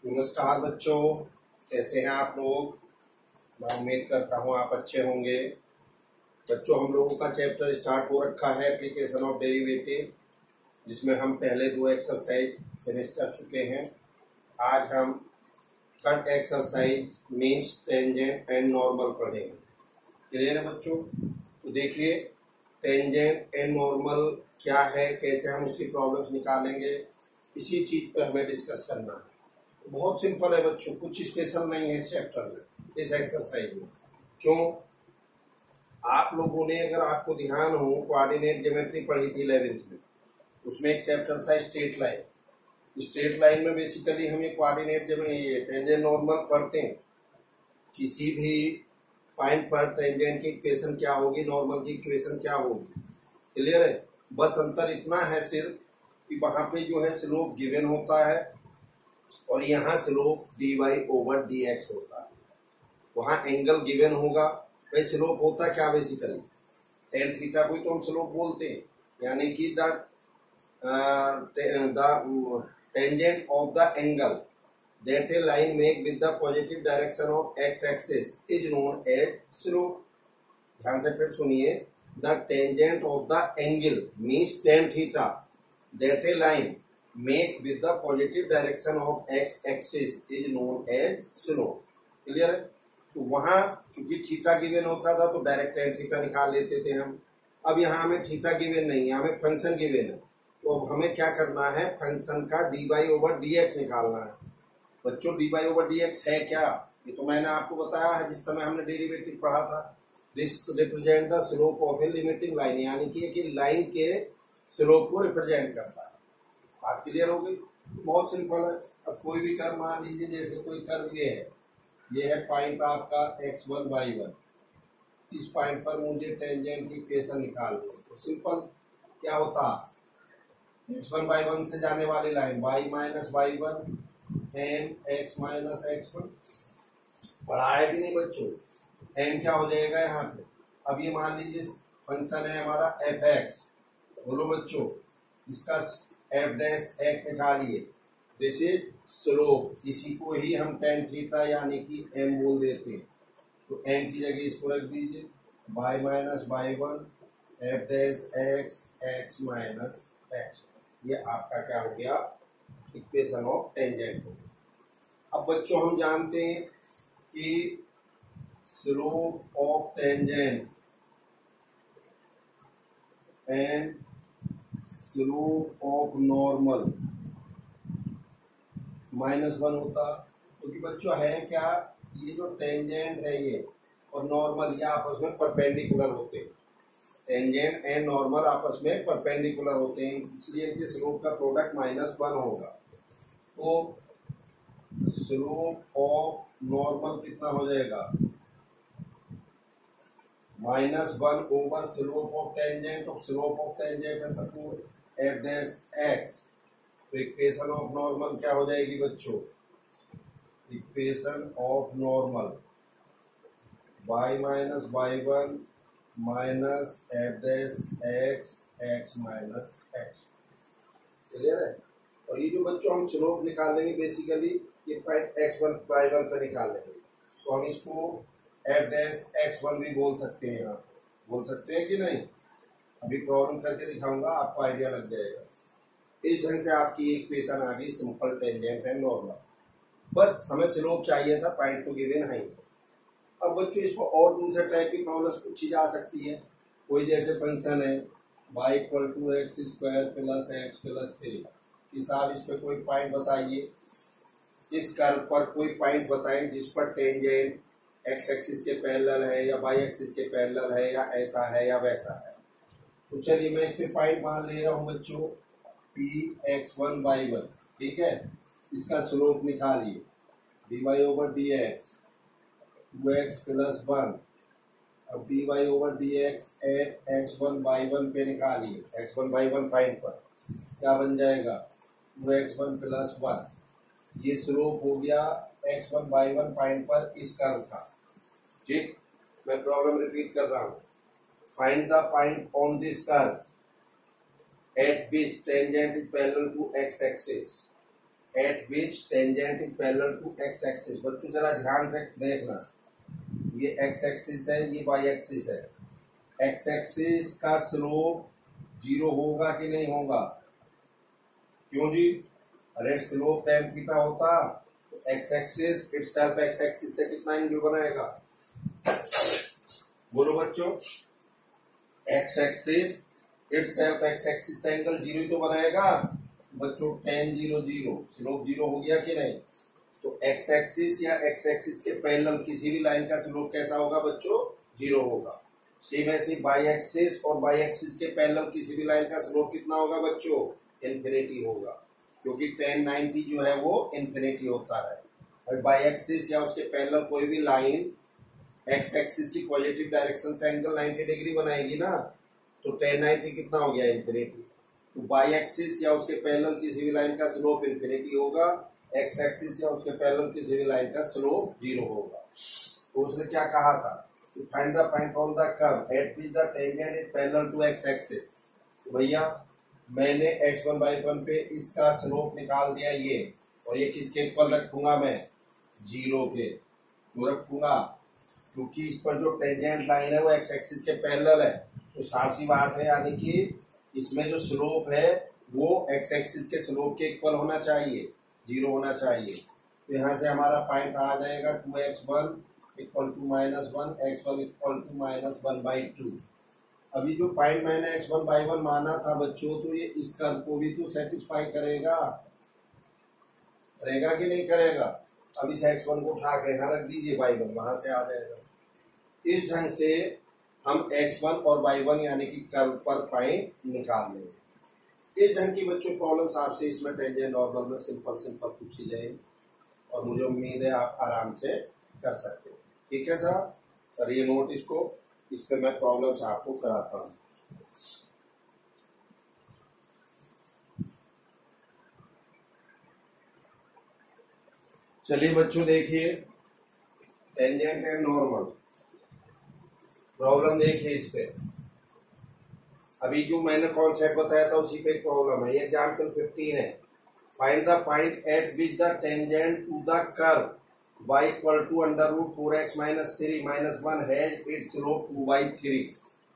नमस्कार बच्चों, कैसे हैं आप लोग। मैं उम्मीद करता हूं आप अच्छे होंगे। बच्चों, हम लोगों का चैप्टर स्टार्ट हो रखा है एप्लीकेशन ऑफ डेरिवेटिव, जिसमें हम पहले 2 एक्सरसाइज फिनिश कर चुके हैं। आज हम third exercise means tangent and normal पढ़ेंगे। क्लियर है बच्चों? तो देखिए, टेंजेंट एंड नॉर्मल क्या है, कैसे हम उसकी प्रॉब्लम्स निकालेंगे, इसी चीज पर हमें डिस्कस करना है। बहुत सिंपल है बच्चों, कुछ स्पेशल नहीं है इस चैप्टर में, इस एक्सरसाइज में। क्यों? आप लोगों ने, अगर आपको ध्यान हो, कोऑर्डिनेट ज्योमेट्री पढ़ी थी 11th में। उसमें एक चैप्टर था स्ट्रेट लाइन। स्ट्रेट लाइन में बेसिकली हम ये कोऑर्डिनेट ये टेंजेंट नॉर्मल पढ़ते हैं। किसी भी पॉइंट पर टेंजेंट की इक्वेशन क्या होगी, नॉर्मल की इक्वेशन क्या होगी। क्लियर है? बस अंतर इतना है सिर्फ कि वहां पे जो है स्लोप गिवन होता है और यहाँ स्लोप dy/dx होता है। वहां एंगल गिवन होगा। भाई स्लोप होता क्या बेसिकली, टेन थीटा को तो हम स्लोप बोलते हैं, यानी कि the tangent of the angle that a line make with the positive direction of X axis is known as slope. ध्यान से फिर सुनिए, the tangent of the angle means tan theta that a line make with the positive direction of x axis is known as slope। Clear है? तो वहां चूंकि theta given होता था तो डायरेक्ट टेन थीटा निकाल लेते थे हम। अब यहाँ हमें थीटा गिवन नहीं है, हमें फंक्शन गिवन है। तो अब हमें क्या करना है, फंक्शन का dy/dx निकालना है। बच्चों, dy/dx है क्या? ये तो मैंने आपको बताया है जिस समय हमने डेरिवेटिव पढ़ा था। This represent the slope of A limiting line, यानी कि लाइन के स्लोप को रिप्रेजेंट करता है। बात क्लियर हो गई? बहुत सिंपल है। अब कोई भी कर्व मान लीजिए, जैसे कोई कर्व ये है पॉइंट आपका x1 y1। इस पॉइंट पर मुझे टेंजेंट की इक्वेशन निकालनी है। तो सिंपल क्या होता, x1 y1 से जाने वाली लाइन y-y1 m x-x1 पढ़ा है कि नहीं बच्चों? m क्या हो जाएगा यहाँ पे? अब ये मान लीजिए फंक्शन है हमारा fx। बोलो बच्चों, इसका f' निकालिए। दिस इज स्लोप, इसी को ही हम टेन थीटा यानी कि m बोल देते हैं। तो m की जगह इसको रख दीजिए y-y1 f' x ये आपका क्या हो गया, इक्वेशन ऑफ टेंजेंट हो गया। अब बच्चों हम जानते हैं कि slope of tangent and slope of normal -1 होता। क्योंकि बच्चों है क्या, ये जो टेंजेंट है ये और नॉर्मल ये आपस में परपेंडिकुलर होते हैं। टेंजेंट एंड नॉर्मल आपस में परपेंडिकुलर होते हैं, इसलिए इनके स्लोप का प्रोडक्ट -1 होगा। तो स्लोप ऑफ नॉर्मल कितना हो जाएगा, -1 over slope of tangent. Of slope of tangent है सपोज f'(x). तो इक्वेशन ऑफ नॉर्मल क्या हो जाएगी बच्चों, equation of normal y-y1 -f'(x x-x। Clear है? और ये जो बच्चों हम स्लोप निकालेंगे बेसिकली ये पॉइंट x1 y1 पर निकालेंगे। तो हम इसको f'(x1 भी बोल सकते हैं। यहाँ बोल सकते हैं कि नहीं? अभी प्रॉब्लम करके दिखाऊंगा, आपको आइडिया लग जाएगा। इस ढंग से आपकी इक्वेशन आ गई, सिंपल टेंजेंट एंड नॉर्मल। बस हमें स्लोप चाहिए था, पॉइंट तो गिवन है। अब बच्चों इसको और दूसरे टाइप की प्रॉब्लम्स पूछी जा सकती है। कोई जैसे फंक्शन है y=x² + x + 3 कि साहब इस पर कोई पॉइंट बताइए, इस कर्व पर कोई पॉइंट बताएं जिस पर टेंजेंट एक्स एक्सिस के पैरेलल है या वाई एक्सिस के पैरेलल है या ऐसा है या वैसा है। तो चलिए मैं इस पे पॉइंट मान ले रहा हूं बच्चों Px1 y1। ठीक है, इसका स्लोप निकालिए dy/dx 2x + 1। अब dy/dx x1 y1 पे निकालिए, x1 y1 पॉइंट पर क्या बन जाएगा, 2x1 + 1। ये स्लोप हो गया x1 y1 पॉइंट पर इस कर्व का। ठीक, मैं प्रॉब्लम रिपीट कर रहा हूं। Find the point on this curve at which tangent is parallel to x axis at which tangent is parallel to X axis. बच्चों जरा ध्यान से देखना, ये एक्स एक्सिस है, ये वाई एक्सिस है। एक्स एक्सिस का स्लोप 0 होगा कि नहीं होगा? क्यों जी? अरे स्लोप tan थीटा होता तो x axis itself x axis से कितना एंगल बनाएगा? बोलो बच्चों, x axis itself x axis से एंगल 0 ही तो बनाएगा। बच्चों tan 0 0, स्लोप 0 हो गया कि नहीं? तो एक्स एक्सिस या एक्स एक्सिस के पैरेलल किसी भी लाइन का स्लोप कैसा होगा बच्चों? 0 होगा। सेम ऐसे बाई एक्सिस और बाई एक्सिस के पैरेलल किसी भी लाइन का स्लोप कितना होगा बच्चों? इन्फिनिटी होगा, क्योंकि tan 90 जो है वो इन्फिनिटी होता है। और बाई एक्सिस या उसके पैरेलल कोई भी लाइन एक्स एक्सिस की पॉजिटिव डायरेक्शन से एंगल 90 डिग्री बनाएगी ना, तो tan 90 कितना हो गया? इन्फिनिटी। तो बाई एक्सिस या उसके पैरेलल किसी भी लाइन का स्लोप इन्फिनिटी होगा, एक्स एक्सिस या उसके पैरेलल किसी भी लाइन का स्लोप 0 होगा। तो उसने क्या कहा था? Find the point on the curve at which the tangent is parallel to X axis. तो भैया मैंने x1/1 पे इसका स्लोप निकाल दिया ये, और ये किसके इक्वल रखूंगा मैं? 0 पे। तो रखूंगा क्योंकि इस पर जो टेंजेंट लाइन है वो एक्स एक्सिस के पैरेलल है, तो साफ सी बात है, यानी कि इसमें जो स्लोप है वो एक्स एक्सिस के स्लोप के इक्वल होना चाहिए, 0 होना चाहिए। तो यहाँ से हमारा पॉइंट आ जाएगा 2x1 equal to -1, x1 equal to -1/2। अभी जो पॉइंट मैंने x1/1 माना था बच्चों, तो ये इस कर्व को भी तो सेटिस्फाई करेगा कि नहीं करेगा? अब इस x1 को उठा के यहाँ रख दीजिए, y1 वहां से आ जाएगा। इस ढंग से हम x1 और y1 यानी कि कर्व पर पॉइंट निकाल लेंगे। इस ढंग की बच्चों प्रॉब्लम्स आपसे इसमें टेंजेंट नॉर्मल में सिंपल पूछी जाएगी, और मुझे उम्मीद है आप आराम से कर सकते हो। ठीक है सर, करिए नोट इसको, इस पे मैं प्रॉब्लम्स आपको कराता हूँ। चलिए बच्चों देखिए, टेंजेंट एंड नॉर्मल प्रॉब्लम देखिए इस पे। अभी जो मैंने कॉन्सेप्ट बताया था उसी पे प्रॉब्लम है। एग्जाम्पल 15 है। Find the point at which the tangent to the curve y equal to √4x - 3 - 1 has its slope 2/3।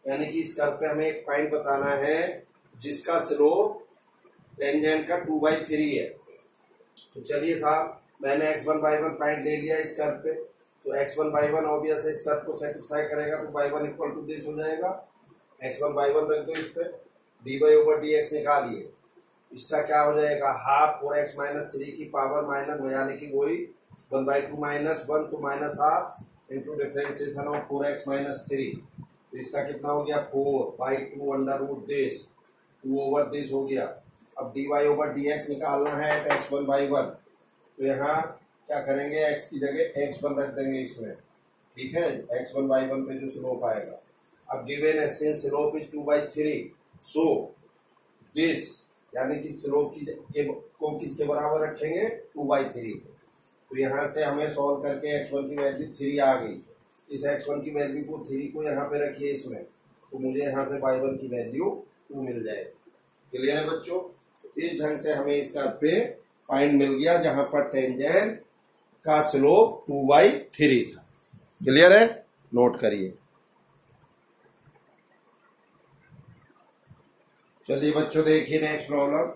यानी कि इस कर्व पे हमें एक पॉइंट बताना है जिसका स्लोप टेंजेंट का 2/3 है। तो चलिए साहब, मैंने x1/1 पॉइंट ले लिया इस कर्व पे, तो x1/1 ऑब्वियस है इस कर्व को सेटिस्फाई करेगा, तो y1 इक्वल टू दिस हो जाएगा। x1/1 रख दो इस पे, dy/dx निकालिए। इसका क्या हो जाएगा? हाफ 4x - 3 की पावर माइनस, यानी कि वही 1/2 -1 तो -half into differentiation of 4x - 3। तो इसका कितना हो गया? 4/2 अंडर रूट दिस, 2/this हो गया। अब dy/dx निकालना है एट x1/1, तो यहाँ क्या करेंगे? x की जगह x1 रख देंगे इसमें। ठीक है, x1/1 पे जो स्लोप आएगा। अब गिवन है since slope is 2/3, so this, यानी कि स्लोप को किसके बराबर रखेंगे? 2/3। तो यहाँ से हमें सॉल्व करके x1 की वैल्यू 3 आ गई। इस x1 की वैल्यू को 3 को यहाँ पे रखिए इसमें, तो मुझे यहाँ से y1 की वैल्यू 2 मिल जाएगी। क्लियर है बच्चों? इस ढंग से हमें इस कर्व पे पॉइंट मिल गया जहां पर टेंजेंट का स्लोप 2/3 था। क्लियर है? नोट करिए। चलिए बच्चों देखिए नेक्स्ट प्रॉब्लम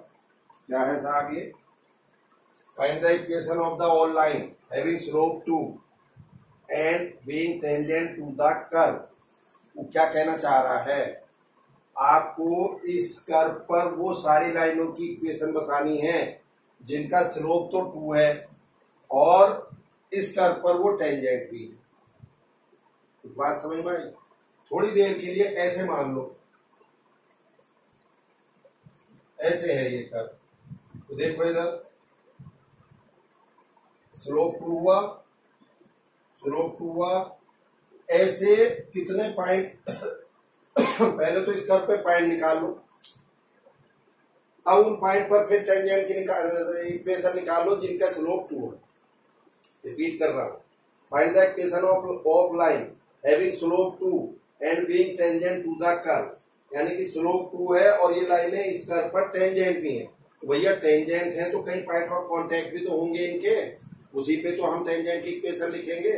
क्या है साहब ये। Find the equation of the all line having slope 2 and being tangent to the curve. वो क्या कहना चाह रहा है? आपको इस कर्व पर वो सारी लाइनों की इक्वेशन बतानी है जिनका स्लोप तो 2 है और इस कर्व पर वो टेंजेंट भी है। कुछ बात समझ में आई? थोड़ी देर के लिए ऐसे मान लो, ऐसे है ये कर्व, तो देखो इधर स्लोप 2 हुआ, स्लोप 2 हुआ। ऐसे कितने पॉइंट पहले तो इस कर्व पे पॉइंट निकाल लो, अब उन पॉइंट पर फिर टेंजेंट की इक्वेशन निकाल लो जिनका स्लोप 2 है। रिपीट कर रहा हूं, find the equation of line having slope 2 and being tangent to the curve. यानी कि स्लोप 2 है और ये लाइनें इस कर्व पर टेंजेंट भी है, तो भैया टेंजेंट है तो कई पॉइंट ऑफ कांटेक्ट भी तो होंगे इनके, उसी पे तो हम टेंजेंट की इक्वेशन लिखेंगे।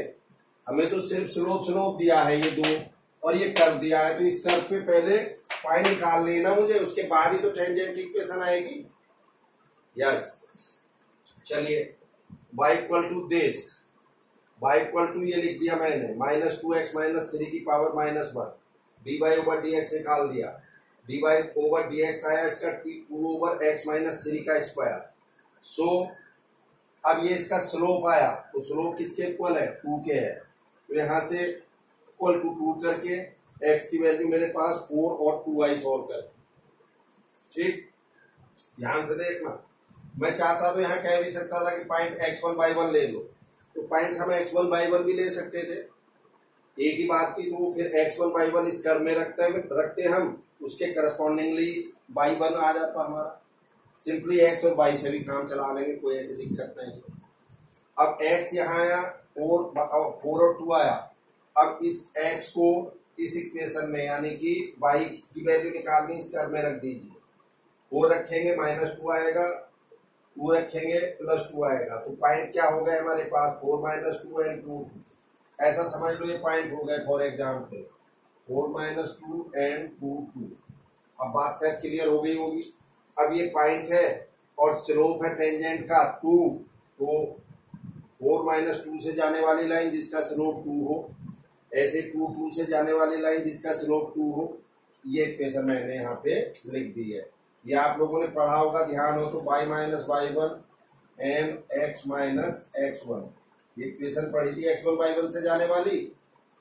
हमें तो सिर्फ स्लोप दिया है ये दो और ये कर्व दिया है, तो इस कर्व पे पहले पॉइंट निकाल लेना मुझे, उसके बाद ही तो टेंजेंट की इक्वेशन आएगी। यस, चलिए y equal to this, y equal to ये लिख दिया मैंने -2x - 3 की पावर -1, dy ओवर dx निकाल दिया, dy ओवर dx आया इसका 2 ओवर x - 3 का स्क्वायर। सो अब ये इसका स्लोप आया, तो स्लोप किसके इक्वल है, 2 के है, तो यहां से इक्वल टू 2 करके x की वैल्यू मेरे पास 4 और 2y सॉल्व कर। ठीक, ध्यान से देखना, मैं चाहता तो यहाँ कह भी सकता था कि पॉइंट x1/1 ले लो, तो पॉइंट हम x1/1 भी ले सकते थे, एक ही बात थी। तो फिर x1/1 इस कर्व में रखते हम, उसके करस्पॉन्डिंगली y1 आ जाता हमारा, सिंपली x और y से भी काम चला लेंगे, कोई ऐसी दिक्कत नहीं। अब x यहाँ आया 4 और 2 आया, अब इस x को इस इक्वेशन में यानी कि y की वैल्यू निकालनी इस कर्व में रख दीजिए, 4 रखेंगे -2 आएगा, 2 रखेंगे +2 आएगा, तो पॉइंट क्या हो गए हमारे पास 4 - 2 एंड 2, ऐसा समझ लो ये पॉइंट हो गए फॉर एग्जाम्पल 4 - 2 एंड 2। अब बात शायद क्लियर हो गई होगी। अब ये पॉइंट है और स्लोप है टेंजेंट का 2, तो 4 - 2 से जाने वाली लाइन जिसका स्लोप 2 हो, ऐसे 2 से जाने वाली लाइन जिसका स्लोप 2 हो, ये इक्वेशन मैंने यहाँ पे लिख दी है। ये आप लोगों ने पढ़ा होगा, ध्यान हो तो y - y1 and x - x1, ये इक्वेशन पढ़ी थी x1/1 से जाने वाली।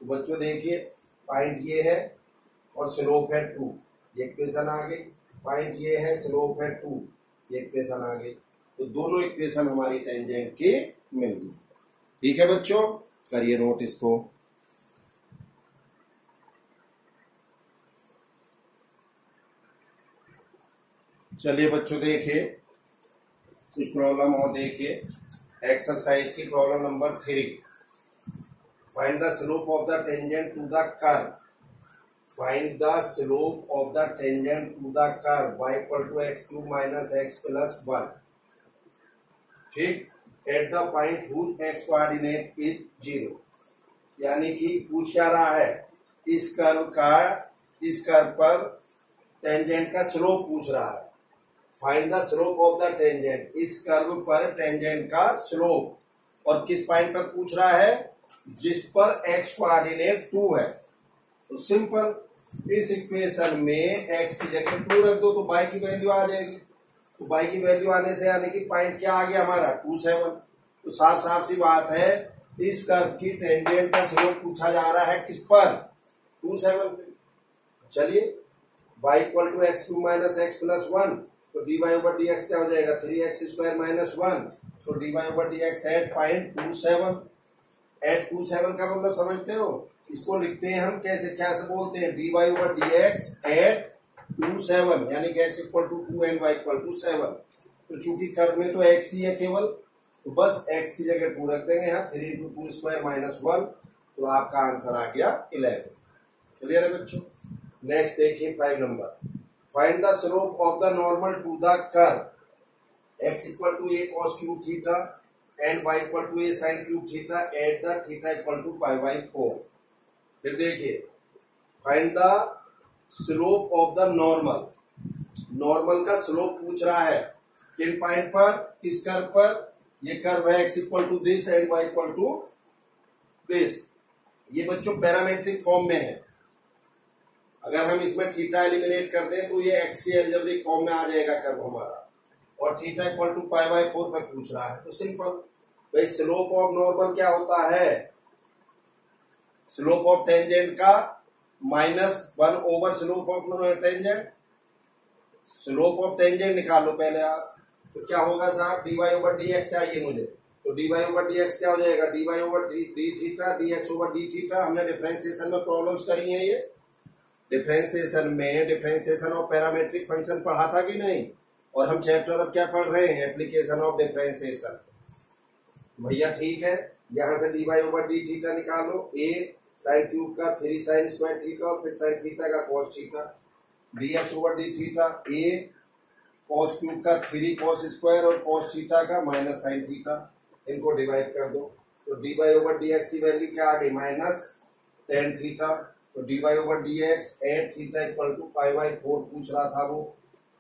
तो बच्चों देखिए पॉइंट ये है और स्लोप है 2, ये इक्वेशन आ गई, पॉइंट ये है स्लोप है 2, ये इक्वेशन आ गई, तो दोनों इक्वेशन हमारी टेंजेंट की मिल गई। ठीक है बच्चों, करिए नोट इसको। चलिए बच्चों देखिए कुछ प्रॉब्लम और देखिए, एक्सरसाइज की problem number 3, find the slope of the tangent to the curve, find the slope of the tangent to the curve y = x³ - x + 1, ठीक, at the point whose x coordinate is 0, यानी कि पूछ क्या रहा है, इस curve पर tangent का स्लोप पूछ रहा है। Find the slope of the tangent, इस कर्व पर टेंजेंट का स्लोप, और किस पॉइंट पर पूछ रहा है, जिस पर x कोऑर्डिनेट 2 है। तो सिंपल, इस इक्वेशन में x की जगह 2 रख दो तो y की वैल्यू आ जाएगी, तो y की वैल्यू आने से यानी कि पॉइंट क्या आ गया हमारा 2, 7। तो साफ साफ सी बात है, इस कर्व की टेंजेंट का स्लोप पूछा जा रहा है किस पर, 2, 7 पे। चलिए y = x³ - x + 1, तो dy ओवर dx क्या हो जाएगा 3x² - 1, so dy over dx at point 2, 7, at 2, 7 का मतलब समझते हो, इसको लिखते हैं हम कैसे बोलते हैं, dy ओवर dx एट 2, 7, यानी कि x = 2 एंड y = 7। तो चूंकि कर्व में तो x ही है केवल, तो बस x की जगह 2 रख देंगे यहाँ, 3 × 2² - 1, तो आपका आंसर आ गया 11। क्लियर है बच्चों। नेक्स्ट देखिए 5 number, find the slope of the normal to the curve, x = a cos³ theta and y = a sin³ theta at the theta = π/4। फिर देखिए find the slope of the normal, normal का slope पूछ रहा है किन point पर, किस curve पर, ये कर्व है x = this and y = this. ये बच्चों पैरामेट्रिक फॉर्म में है, अगर हम इसमें थीटा एलिमिनेट कर दें तो ये x के अलजेब्रिक फॉर्म में आ जाएगा कर्व हमारा, और थीटा = π/4 पर पूछ रहा है। तो सिंपल भाई, स्लोप ऑफ नॉर्मल क्या होता है, स्लोप ऑफ टेंजेंट का -1 over slope of tangent, slope of tangent निकाल लो पहले आप, तो क्या होगा साहब, dy ओवर dx चाहिए मुझे, तो dy ओवर dx क्या हो जाएगा, dy over d theta dx over d theta. हमने डिफरेंशिएशन में प्रॉब्लम्स करी हैं, ये डिफरेंशिएशन में डिफरेंशिएशन ऑफ पैरामेट्रिक फंक्शन पढ़ा था कि नहीं, और हम चैप्टर अब क्या पढ़ रहे हैं, एप्लीकेशन ऑफ डिफरेंशिएशन। भैया ठीक है, यहां से dy ओवर d थीटा निकालो, a sin³ का 3 sin² थीटा और फिर sin थीटा का cos theta, dx over d theta a cos cube का 3 कॉस स्क्वायर और कॉस थीटा का माइनस साइन थीटा, इनको डिवाइड कर दो तो D Y over D X की वैल्यू क्या आ गई माइनस टेन थीटा। तो D Y over D X at theta equal to pi by 4 पूछ रहा था वो,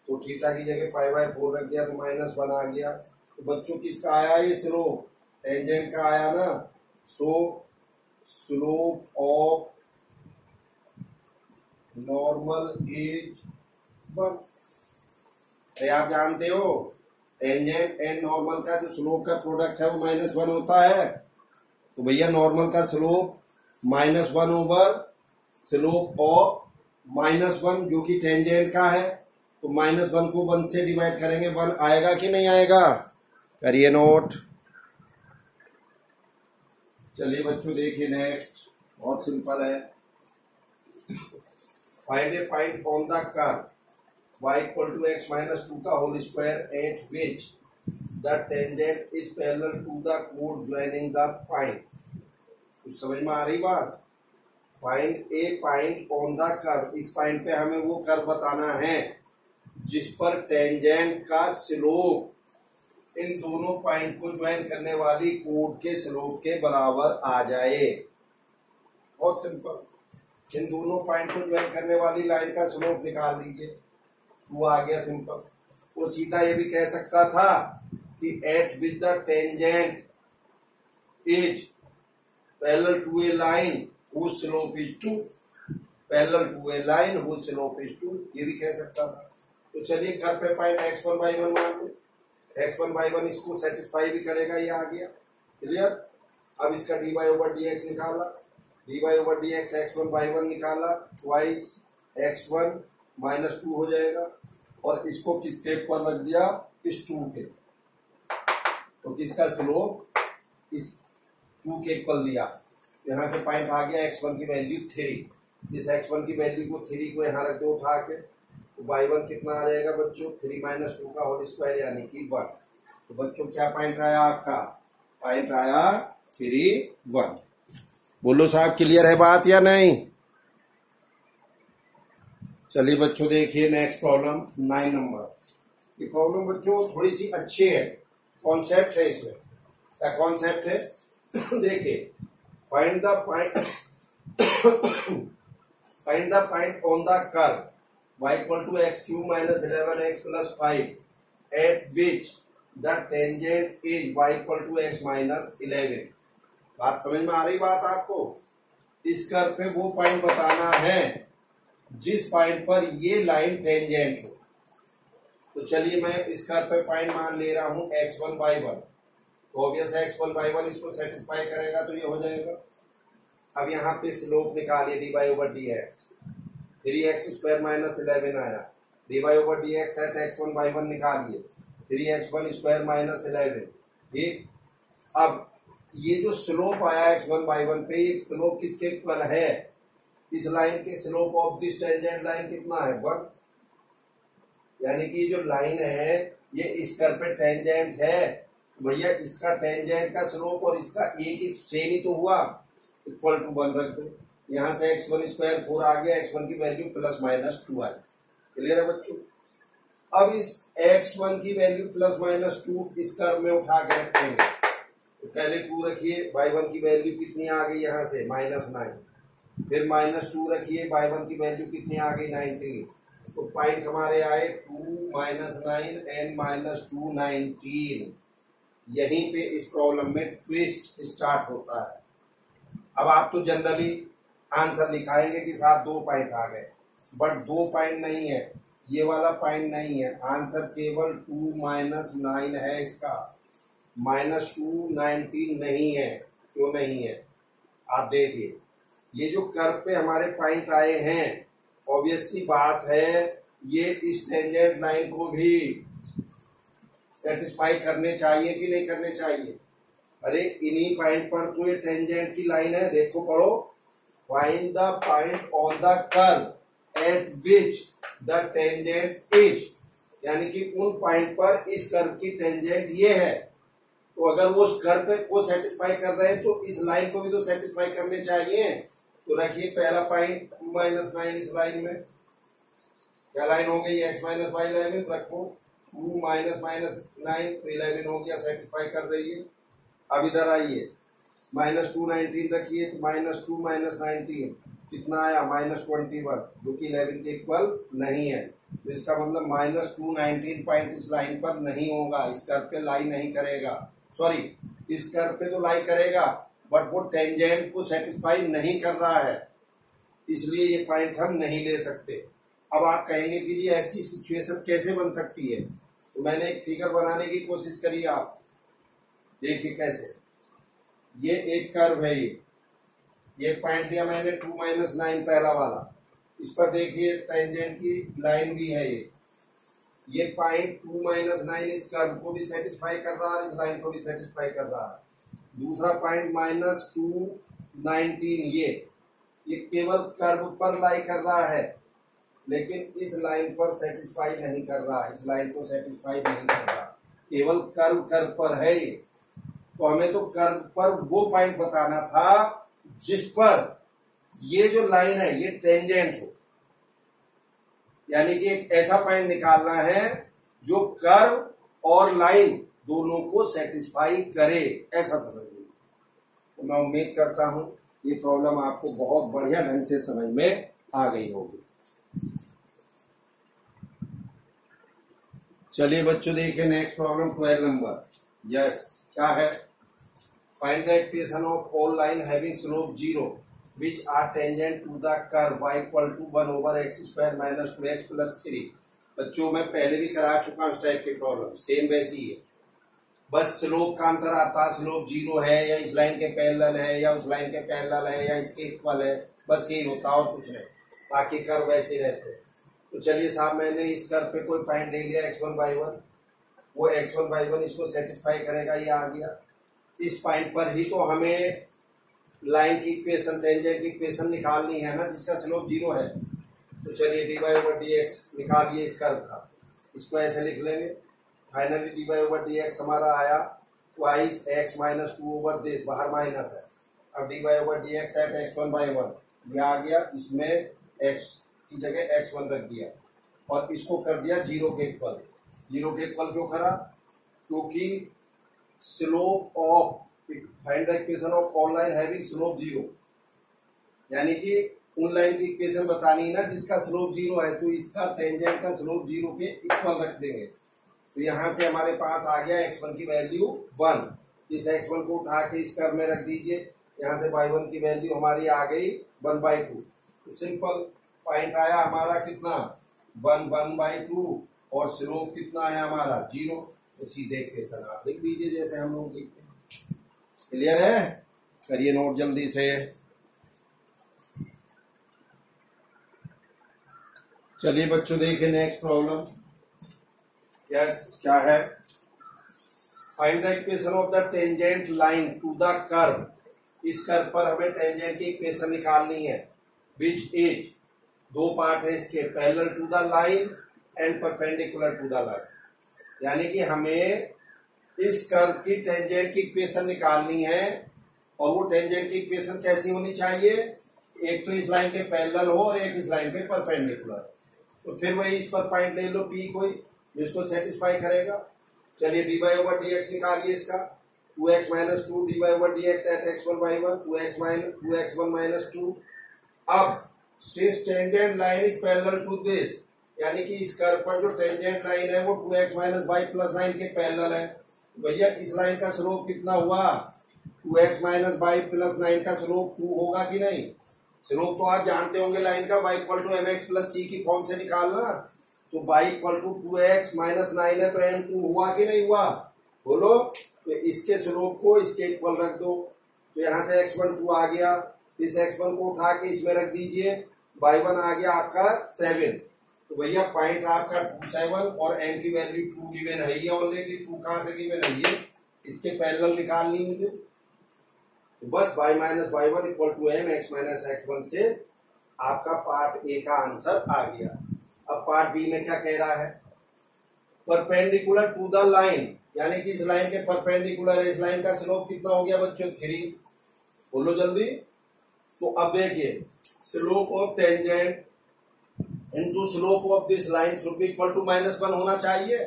तो थीटा की जगह पाई बाई 4 रख दिया तो माइनस 1 आ गया। तो बच्चों किसका आया ये स्लोप, टेंजेंट का आया ना। सो स्लोप ऑफ नॉर्मल इज 1। अरे आप जानते हो टेंजेंट एंड नॉर्मल का जो स्लोप का प्रोडक्ट है वो माइनस 1 होता है। तो भैया नॉर्मल का slope minus 1 over slope of minus 1 जो कि टेंजेंट का है, तो माइनस 1 को 1 से डिवाइड करेंगे 1 आएगा कि नहीं आएगा, करिए नोट। चलिए बच्चों देखिए नेक्स्ट, बहुत सिंपल है। Find a point on the curve y equal to x minus 2 का whole square at which the tangent is parallel to the कोड ज्वाइनिंग द पॉइंट। कुछ समझ में आ रही बात। Find a point on the curve, इस पॉइंट पे हमें वो कर्व बताना है जिस पर टेंजेंट का स्लोप इन दोनों पॉइंट को ज्वाइन करने वाली कोड के स्लोप के बराबर आ जाए। बहुत सिंपल, इन दोनों पॉइंट को ज्वाइन करने वाली लाइन का स्लोप निकाल दीजिए, वो आ गया सिंपल। वो सीधा ये भी कह सकता था कि at which the tangent is parallel to a line whose slope is 2, parallel to a line whose slope is 2, ये भी कह सकता था। तो चलिए घर पे पॉइंट x1 by 1 मान लो, x1 by 1 इसको सेटिस्फाई भी करेगा, ये आ गया क्लियर। अब इसका dy over dx निकाला, dy over dx x1 by 1 निकाला, ट्वाइस x1 माइनस 2 हो जाएगा और इसको किसके पर रख दिया, इस 2 के, तो किसका स्लोप इस 2 के इक्वल दिया। यहां से पॉइंट आ गया x1 की वैल्यू 3, इस x1 की वैल्यू को 3 को यहां रख दो उठा के, तो y1 कितना आ जाएगा बच्चों 3 माइनस 2 का होल स्क्वायर यानी कि 1। तो बच्चों क्या पॉइंट आया आपका, पॉइंट आया 3 1। बोलो साहब क्लियर है बात या नहीं। चलिए बच्चों देखिए नेक्स्ट प्रॉब्लम 9 नंबर। ये प्रॉब्लम बच्चों थोड़ी सी अच्छी है, कॉन्सेप्ट है इसमें। क्या कॉन्सेप्ट है देखिए, find the point on the curve y equal to X cube minus 11x plus 5 at which the tangent is y equal to X minus 11। बात समझ में आ रही बात आपको। इस कर्व पे वो पॉइंट बताना है जिस पॉइंट पर ये लाइन टेंजेंट हो। तो चलिए मैं इस कर्व पे पॉइंट मान ले रहा हूं x1 by 1, तो ऑब्वियस है x1 by 1 इसको सेटिस्फाई करेगा तो ये हो जाएगा। अब यहाँ पे स्लोप निकालिए dy over dx, 3x square minus 11 आया, dy over dx at x1 by 1 निकालिए 3x1 स्क्वायर माइनस 11। ठीक, अब ये जो स्लोप आया x1 by 1 पे, एक स्लोप किसके इक्वल है, इस लाइन के slope of this tangent line कितना है 1, यानी कि जो लाइन है ये इस कर्व पे टेंजेंट है, भैया इसका टेंजेंट का स्लोप और इसका एक ही सेम ही तो हुआ, इक्वल टू 1 रख दो। यहाँ से x1 स्क्वायर 4 आ गया, x1 की वैल्यू प्लस माइनस 2 आई। क्लियर है बच्चों। अब इस x1 की वैल्यू प्लस माइनस 2 इस कर्व में उठा के रखेंगे, तो पहले 2 रखिए, y1 की वैल्यू कितनी आ गई यहाँ से माइनस 9, फिर माइनस 2 रखिए, y1 की वैल्यू कितनी आ गई 19। तो पॉइंट हमारे आए 2 माइनस 9 एंड माइनस 2 19। यहीं पे इस प्रॉब्लम में ट्विस्ट स्टार्ट होता है। अब आप तो जनरली आंसर लिखाएंगे कि साथ 2 पॉइंट आ गए, बट 2 पॉइंट नहीं है, ये वाला पॉइंट नहीं है, आंसर केवल 2 माइनस 9 है इसका, माइनस 2 19 नहीं है। क्यों नहीं है आप देखिए, ये जो कर्व पे हमारे पॉइंट आए हैं, ऑब्वियस सी बात है ये इस टेंजेंट लाइन को भी सेटिस्फाई करने चाहिए कि नहीं करने चाहिए। अरे इन्हीं पॉइंट पर तो ये टेंजेंट की लाइन है, देखो पढ़ो, find the point on the curve at which the tangent is, यानी कि उन पॉइंट पर इस कर्व की टेंजेंट ये है। तो अगर वो उस कर्व पे को सेटिस्फाई कर रहे हैं तो इस लाइन को भी तो सेटिस्फाई करने चाहिए। तो रखिए पहला पॉइंट 2 माइनस 9 इस लाइन में, क्या लाइन हो गई x माइनस वाई 11, रखो 2 माइनस माइनस 9 तो 11 हो गया, सेटिस्फाई कर रही है। अब इधर आइए, -2 19 रखिए, तो -2 माइनस 19 कितना आया, -21, जो कि 11 के इक्वल नहीं है। तो इसका मतलब -2 19 पॉइंट इस लाइन पर नहीं होगा, इस कर्व पे लाई नहीं करेगा। सॉरी, इस कर्व पे तो लाई करेगा, बट वो टेंजेंट को सेटिस्फाई नहीं कर रहा है, इसलिए ये पॉइंट हम नहीं ले सकते। अब आप कहेंगे कि जी ऐसी सिचुएशन कैसे बन सकती है, तो मैंने एक फिगर बनाने की कोशिश करी। आप देखिए कैसे, ये एक कर्व है, ये पॉइंट लिया मैंने 2 माइनस 9 पहला वाला, इस पर देखिए टेंजेंट की लाइन भी है। ये पॉइंट 2 माइनस 9 इस कर्व को भी सेटिस्फाई कर रहा है, इस लाइन को भी सेटिस्फाई कर रहा है। दूसरा पॉइंट -2 19 ये केवल कर्व पर लाई कर रहा है, लेकिन इस लाइन पर सेटिस्फाई नहीं कर रहा, इस लाइन को सेटिस्फाई नहीं कर रहा, केवल कर्व पर है ये। तो हमें तो कर्व पर वो पॉइंट बताना था जिस पर ये जो लाइन है ये टेंजेंट हो, यानी कि एक ऐसा पॉइंट निकालना है जो कर्व और लाइन दोनों को सेटिस्फाई करे, ऐसा समझिए। तो मैं उम्मीद करता हूं ये प्रॉब्लम आपको बहुत बढ़िया ढंग से समझ में आ गई होगी। चलिए बच्चों देखिए नेक्स्ट प्रॉब्लम 12 नंबर। यस, क्या है, find the equation of all line having slope 0 which are tangent to the curve y equal to 1 over x square minus 2x plus 3। बच्चों मैं पहले भी करा चुका हूं इस टाइप की प्रॉब्लम, सेम वैसी है, बस स्लोप का अंतर आता, स्लोप 0 है या इस लाइन के पैरेलल है या उस लाइन के पैरेलल है या इसके इक्वल है, बस यही होता और कुछ नहीं, बाकी कर्व वैसे रहते हैं। तो चलिए साहब, मैंने इस कर्व पे कोई पॉइंट ले लिया x1/1, वो x1/1 इसको सेटिस्फाई करेगा, ये आ गया। इस पॉइंट पर ही तो हमें लाइन की इक्वेशन, टेंजेंट की इक्वेशन निकालनी है ना, जिसका स्लोप 0 है। तो चलिए dy/dx निकालिए इस कर्व का, इसको ऐसे लिख लेंगे। फाइनली dy/dx हमारा आया twice x minus 2 over this, बाहर माइनस है। अब dy/dx एट x1/1 ये आ गया, इसमें x की जगह x1 रख दिया और इसको कर दिया 0 के इक्वल। 0 के इक्वल क्यों करा, क्योंकि slope of find the equation of all line having slope 0, यानी कि उन लाइन की इक्वेशन बतानी ना जिसका स्लोप 0 है, तो इसका टेंजेंट का स्लोप 0 के इक्वल रख देंगे। तो यहां से हमारे पास आ गया x1 की वैल्यू 1, इस x1 को उठा के इस कर्व में रख दीजिए, यहां से y1 की वैल्यू हमारी आ गई 1/2। तो सिंपल पॉइंट आया हमारा कितना, 1/2 और स्लोप कितना है हमारा 0। तो सीधे इक्वेशन आप लिख दीजिए जैसे हम लोग लिखते हैं। क्लियर है, करिए नोट जल्दी से। चलिए बच्चों देखिए नेक्स्ट प्रॉब्लम। यस, क्या है, find the equation of the tangent line to the curve. इस कर्व पर हमें टेंजेंट की इक्वेशन निकालनी है, विच इज, दो पार्ट है इसके, parallel to the line and perpendicular to the line, यानी कि हमें इस कर्व की टेंजेंट की इक्वेशन निकालनी है। और वो टेंजेंट की इक्वेशन कैसी होनी चाहिए, एक तो इस लाइन के पैरेलल हो और एक इस लाइन पे परपेंडिकुलर। तो फिर वही इस पर पॉइंट ले लो P कोई जिसको सेटिस्फाई करेगा। चलिए dy/dx निकालिए इसका, 2x minus 2 dy/dx eight x1/1, 2x1 minus 2। अब since tangent line is parallel to this, यानी कि इस कर्व पर जो टेंजेंट लाइन है वो 2x माइनस y प्लस 9 के पैरेलल है। भैया इस लाइन का स्लोप कितना हुआ, 2x माइनस y प्लस 9 का स्लोप 2 होगा कि नहीं। स्लोप तो आप जानते होंगे लाइन का, y equal to mx plus c की फॉर्म से निकालना। तो y equal to 2x minus 9 है तो m2 हुआ कि नहीं हुआ, बोलो। तो इसके स्लोप को इसके इक्वल रख दो, तो यहाँ से x1 2 आ गया, इस x1 को उठा के इसमें रख दीजिए, y1 आ गया आपका 7। तो भैया पॉइंट आपका 27 और m की वैल्यू 2 गिवन है ही ऑलरेडी, 2 कहां से गिवन है ये, इसके पैरेलल निकालनी मुझे। तो बस y minus y1 equal to m x minus x1 से आपका पार्ट ए का आंसर आ गया। अब पार्ट बी में क्या कह रहा है, परपेंडिकुलर टू द लाइन, यानी कि इस लाइन के परपेंडिकुलर है, इस लाइन का स्लोप कितना हो गया बच्चों 3, बोलो जल्दी। तो अब देखिए slope of tangent into slope of this line should be equal to -1 होना चाहिए।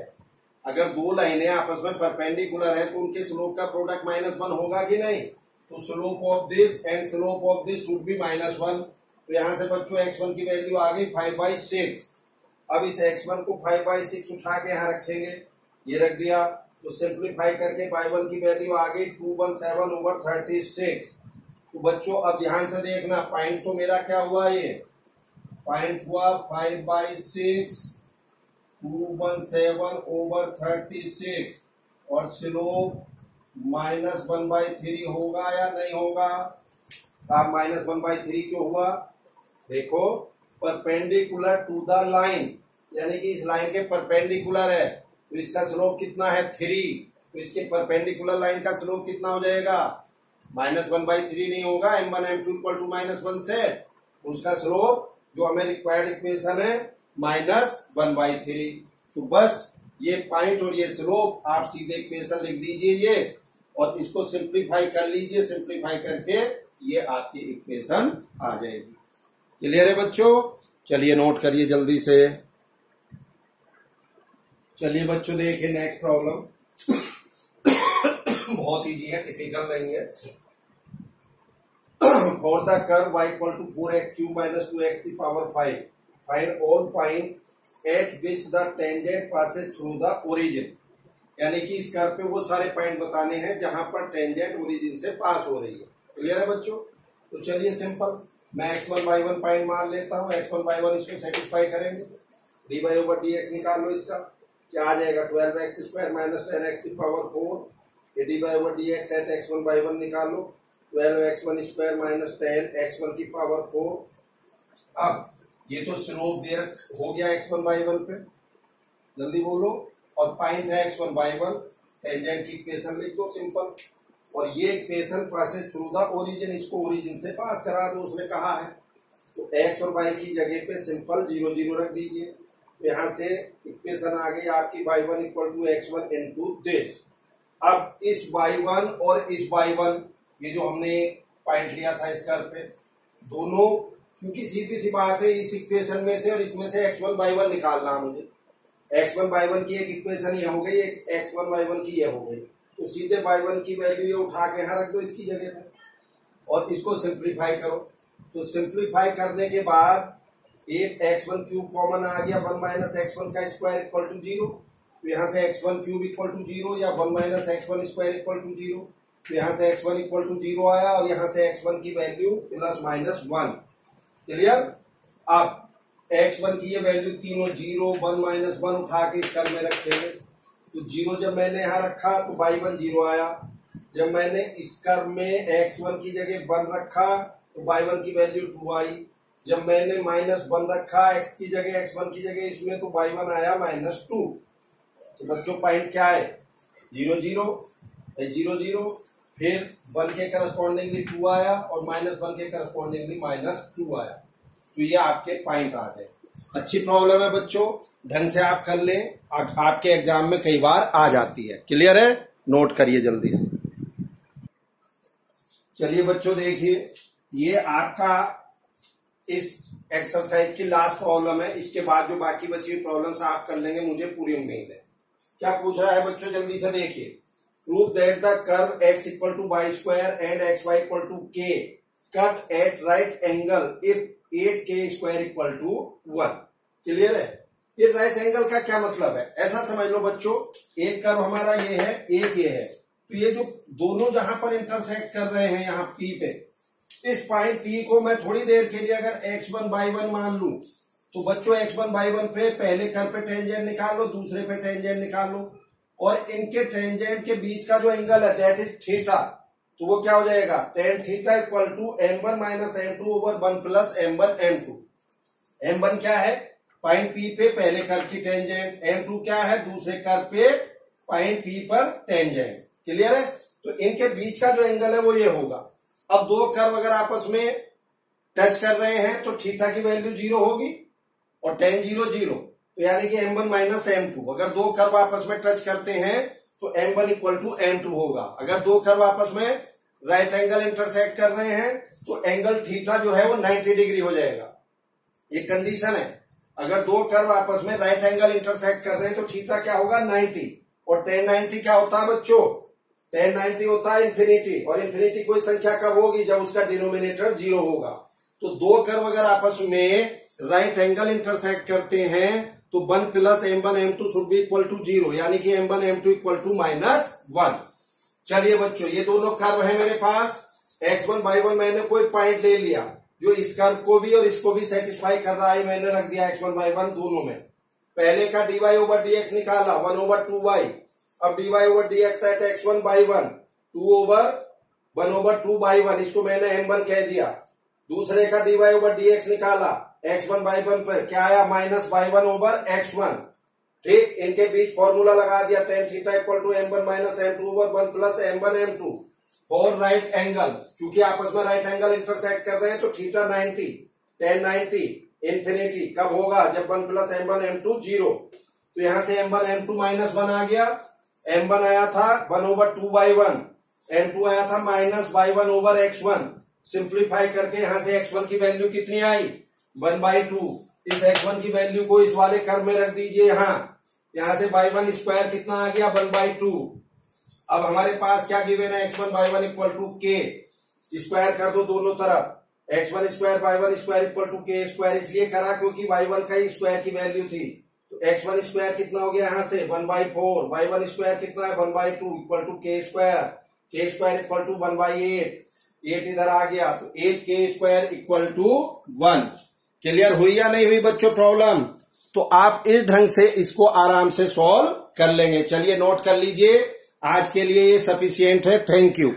अगर दो लाइनें आपस में परपेंडिकुलर है तो उनके स्लोप का प्रोडक्ट -1 होगा कि नहीं? तो slope of this and slope of this should be -1। तो यहां से बच्चों x1 की वैल्यू आ गई 5/6। अब इस x1 को 5/6 उठा के यहां रखेंगे, ये रख दिया। तो सिंप्लीफाई करके y1 की वैल्यू आ गई 217/36। तो बच्चों अब ध्यान से देखना, पॉइंट तो मेरा क्या हुआ, ये पॉइंट हुआ 5/6 217/36 और स्लोप -1/3 होगा या नहीं होगा? साहब -1/3 क्यों हुआ? देखो परपेंडिकुलर टू द लाइन, यानी कि इस लाइन के परपेंडिकुलर है, तो इसका स्लोप कितना है 3। तो इसके परपेंडिकुलर लाइन का स्लोप कितना हो जाएगा? -1/3 नहीं होगा, m1 m2 =-1 से उसका स्लोप जो हमें रिक्वायर्ड इक्वेशन है -1/3। तो बस ये पॉइंट और ये स्लोप आप सीधे इक्वेशन लिख दीजिए ये, और इसको सिंप्लीफाई कर लीजिए। सिंप्लीफाई करके ये आपकी इक्वेशन आ जाएगी। क्लियर है बच्चों? चलिए नोट करिए जल्दी से। चलिए बच्चों देखिए नेक्स्ट प्रॉब्लम। बहुत इजी है, टिपिकल नहीं है। For the curve y = 4x³ - 2x⁵ find all point at which the tangent passes through the origin. यानी कि इस कर्व पे वो सारे पॉइंट बताने हैं जहां पर टेंजेंट ओरिजिन से पास हो रही है। क्लियर है बच्चों? तो चलिए सिंपल, मैं x1 y1 पॉइंट मान लेता हूं। x1 y1 इसको सेटिस्फाई करेंगे। dy/dx निकाल लो, इसका क्या आ जाएगा? 12x² - 10x⁴। ये dy/dx एट x1 y1 निकाल लो, 12x1² - 10x1⁴। अब ये तो स्लोप देर हो गया x1 y1 पे, जल्दी बोलो। और पॉइंट है x1 y1, टेंजेंट की इक्वेशन लिख दो सिंपल। और ये equation passes through the origin, इसको ओरिजिन से पास करा दो, उसने कहा है। तो x और y की जगह पे सिंपल 0 0 रख दीजिए। तो यहां से इक्वेशन आ गई आपकी y1 = x1 into दिस। अब इस y1 और इस y1, ये जो हमने पॉइंट लिया था इस कर्व पे, दोनों, क्योंकि सीधी सी बात है इस इक्वेशन में से और इसमें से x1 y1 निकालना है मुझे। x1 y1 की एक इक्वेशन ये हो गई, एक x1 y1 की ये हो गई। तो सीधे y1 की वैल्यू ये उठा के यहां रख दो इसकी जगह पे, और इसको सिंप्लीफाई करो। तो सिंप्लीफाई करने के बाद एक x1³ कॉमन आ गया, 1 - x1 का स्क्वायर = 0। तो यहाँ से x1³ = 0 या 1 - x1² = 0। तो यहाँ से x1 = 0 आया और यहाँ से x1 की वैल्यू ±1। क्लियर? अब x1 की ये वैल्यू तीनों 0 1 - 1 उठा के इस कर्व में रखेंगे। तो 0 जब मैंने यहाँ रखा तो y1 0 आया। जब मैंने इस कर्व में x1 की जगह 1 रखा तो y1 की वैल्यू 2 आई। जब मैंने -1 रखा x की जगह x1 की जगह इसमें, तो y1 आया -2। तो बच्चों पॉइंट क्या है? 0 0 0 0, फिर 1 के करस्पॉन्डिंगली 2 आया और -1 के करस्पॉन्डिंगली -2 आया। तो ये आपके पॉइंट आ गए। अच्छी प्रॉब्लम है बच्चों, ढंग से आप कर लें, आपके एग्जाम में कई बार आ जाती है। क्लियर है? नोट करिए जल्दी से। चलिए बच्चों देखिए, ये आपका इस एक्सरसाइज की लास्ट प्रॉब्लम है। इसके बाद जो बाकी बची हुई प्रॉब्लम्स आप कर लेंगे, मुझे पूरी उम्मीद है। क्या पूछ रहा है बच्चों, जल्दी से देखिए। Prove that the curve x = y² and xy = k cut at right angle if 8k² = 1। Clear है? ये राइट एंगल का क्या मतलब है, ऐसा समझ लो बच्चों। एक कर्व हमारा ये है, एक ये है। तो ये जो दोनों जहां पर इंटरसेक्ट कर रहे हैं यहाँ P पे, इस पॉइंट P को मैं थोड़ी देर के लिए अगर x1 y1 मान लूं, तो बच्चों x1 y1 पे पहले कर्व पे टेंजेंट निकाल लो, दूसरे पे टेंजेंट निकाल लो, और इनके टेंजेंट के बीच का जो एंगल है दैट इज थीटा। तो वो क्या हो जाएगा? tan θ = m1 - m2/1 + m1 m2। m1 क्या है? पॉइंट P पे पहले कर्व की टेंजेंट। m2 क्या है? दूसरे कर्व पे पॉइंट P पर टेंजेंट। क्लियर है? तो इनके बीच का जो एंगल है वो ये होगा। अब दो कर्व अगर आपस में टच कर रहे हैं तो थीटा की वैल्यू 0 होगी और tan 0 0, तो यानी कि m1 - m2। अगर दो कर्व आपस में टच करते हैं तो m1 = m2 होगा। अगर दो कर्व आपस में राइट एंगल इंटरसेक्ट कर रहे हैं तो एंगल थीटा जो है वो 90 डिग्री हो जाएगा। ये कंडीशन है। अगर दो कर्व आपस में राइट एंगल इंटरसेक्ट कर रहे हैं तो थीटा क्या होगा? 90। और tan 90 क्या होता है बच्चों? tan 90 होता है इन्फिनिटी, और इन्फिनिटी कोई संख्या कब होगी? जब उसका डिनोमिनेटर 0 होगा। तो दो कर्व अगर आपस में राइट एंगल इंटरसेक्ट करते हैं तो 1 + m1 m2 should be equal to 0, यानी कि m1 m2 इक्वल टू -1। चलिए बच्चों, ये दोनों कर्व है मेरे पास। x1 y1 मैंने कोई पॉइंट ले लिया जो इस कर्व को भी और इसको भी सेटिस्फाई कर रहा है, मैंने रख दिया x1 y1 दोनों में। पहले का dy/dx निकाला 1/2y। अब dy/dx eight x1 y1 2/1/2y1, इसको मैंने m1 कह दिया। दूसरे का dy/dx निकाला x1 y1 पर, क्या आया? -y1/x1। ठीक, इनके बीच फॉर्मूला लगा दिया tan θ equal to m1 - m2/1 + m1 m2 for right angle. क्योंकि आपस में राइट एंगल इंटरसेक्ट कर रहे हैं तो θ 90 tan 90 इन्फिनिटी कब होगा? जब 1 + m1 m2 0। तो यहां से m1 m2 -1 आ गया। m1 आया था 1/2y1, m2 आया था -y1/x1। सिंप्लीफाई करके यहां से x1 की वैल्यू कितनी आई? 1/2। इस x1 की वैल्यू को इस वाले कर्व में रख दीजिए। यहां से y1 स्क्वायर कितना आ गया? 1/2। अब हमारे पास क्या गिवन है? x1 y1 equal to k। Square कर दो दोनों तरफ। x1 square y1 square equal to k square इसलिए करा क्योंकि y1 का ही स्क्वायर की वैल्यू थी। तो x1 स्क्वायर कितना हो गया? यहां से 1/4। y1 स्क्वायर कितना है? 1/2 equal to k square equal to 1/8। 8 इधर आ गया तो 8k square equal to 1। Clear हुई या नहीं हुई बच्चों प्रॉब्लम? तो आप इस ढंग से इसको आराम से सॉल्व कर लेंगे। चलिए नोट कर लीजिए, आज के लिए ये सफिशिएंट है। Thank you.